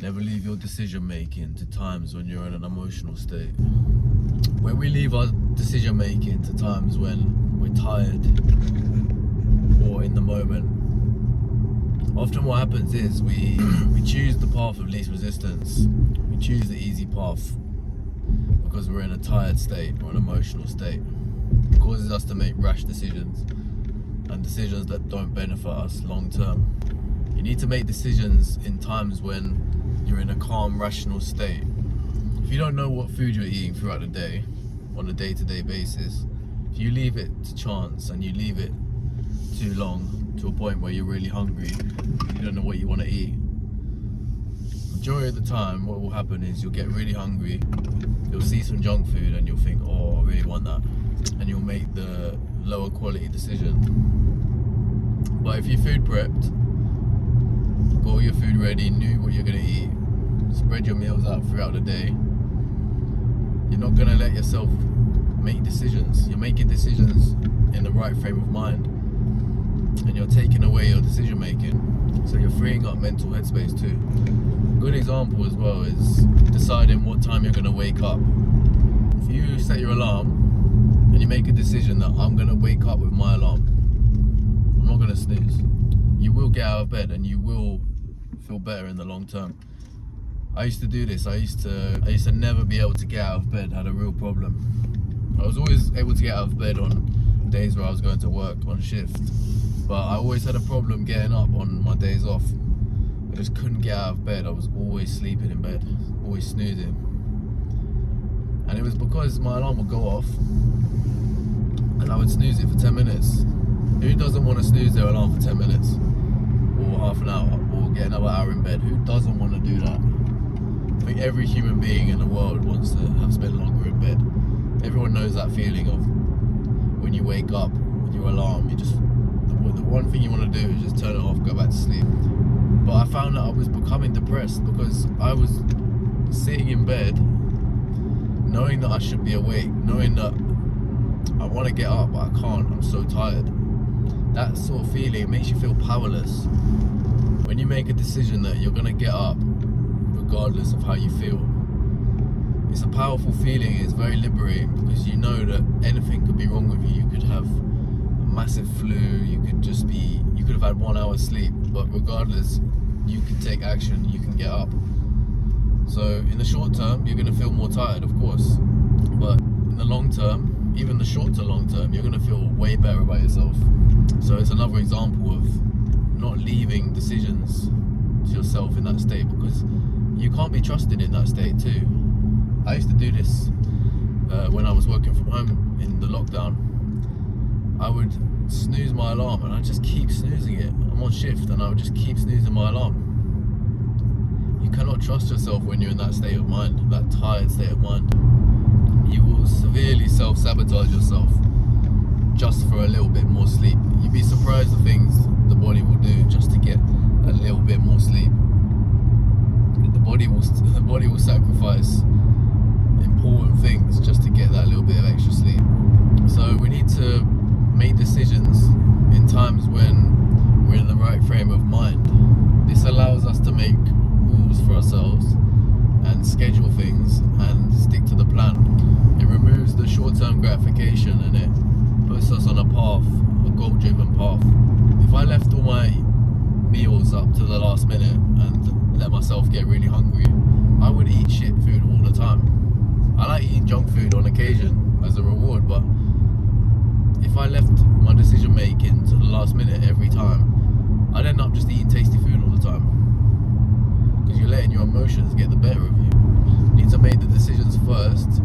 Never leave your decision making to times when you're in an emotional state. When we leave our decision making to times when we're tired or in the moment, often what happens is we choose the path of least resistance. We choose the easy path because we're in a tired state or an emotional state. It causes us to make rash decisions and decisions that don't benefit us long term. You need to make decisions in times when you're in a calm, rational state. If you don't know what food you're eating throughout the day, on a day-to-day basis, if you leave it to chance and you leave it too long to a point where you're really hungry, you don't know what you want to eat, majority of the time what will happen is you'll get really hungry, you'll see some junk food and you'll think, oh, I really want that, and you'll make the lower quality decision. But if you food prepped, got all your food ready, knew what you're going to eat, spread your meals out throughout the day, you're not going to let yourself make decisions. You're making decisions in the right frame of mind, and you're taking away your decision making, so you're freeing up mental headspace too. A good example as well is deciding what time you're going to wake up. If you set your alarm and you make a decision that I'm going to wake up with my alarm, I'm not going to snooze, you will get out of bed and you will feel better in the long term. I used to do this. I used to never be able to get out of bed. Had a real problem. I was always able to get out of bed on days where I was going to work on shift, but I always had a problem getting up on my days off. I just couldn't get out of bed. I was always sleeping in bed, always snoozing, and it was because my alarm would go off and I would snooze it for 10 minutes. Who doesn't want to snooze their alarm for 10 minutes or half an hour or get another hour in bed? Who doesn't want to do that? I think every human being in the world wants to have spent longer in bed. Everyone knows that feeling of when you wake up with your alarm, the one thing you want to do is just turn it off, go back to sleep. But I found that I was becoming depressed because I was sitting in bed knowing that I should be awake, knowing that I want to get up but I can't, I'm so tired. That sort of feeling makes you feel powerless. When you make a decision that you're going to get up regardless of how you feel, it's a powerful feeling. It's very liberating because you know that anything could be wrong with you. You could have a massive flu, you could have had 1 hour sleep, but regardless, you can take action, you can get up. So in the short term, you're going to feel more tired, of course, but in the long term, even the short to long term, you're going to feel way better about yourself. So it's another example of not leaving decisions to yourself in that state, because you can't be trusted in that state too. I used to do this when I was working from home in the lockdown. I would snooze my alarm and I'd just keep snoozing it. I'm on shift and I would just keep snoozing my alarm. You cannot trust yourself when you're in that state of mind, that tired state of mind. You will severely self-sabotage yourself just for a little bit more sleep. You'd be surprised the things the body will do just to get a little bit more sleep. The body will sacrifice important things just to get that little bit of extra sleep. So we need to make decisions in times when we're in the right frame of mind. This allows us to make rules for ourselves and schedule things and stick to the plan. It removes the short-term gratification and it puts us on a path, a goal-driven path. If I left all my meals up to the last minute and let myself get really hungry, I would eat shit food all the time. I like eating junk food on occasion as a reward, but if I left my decision making to the last minute every time, I'd end up just eating tasty food all the time, because you're letting your emotions get the better of you. You need to make the decisions first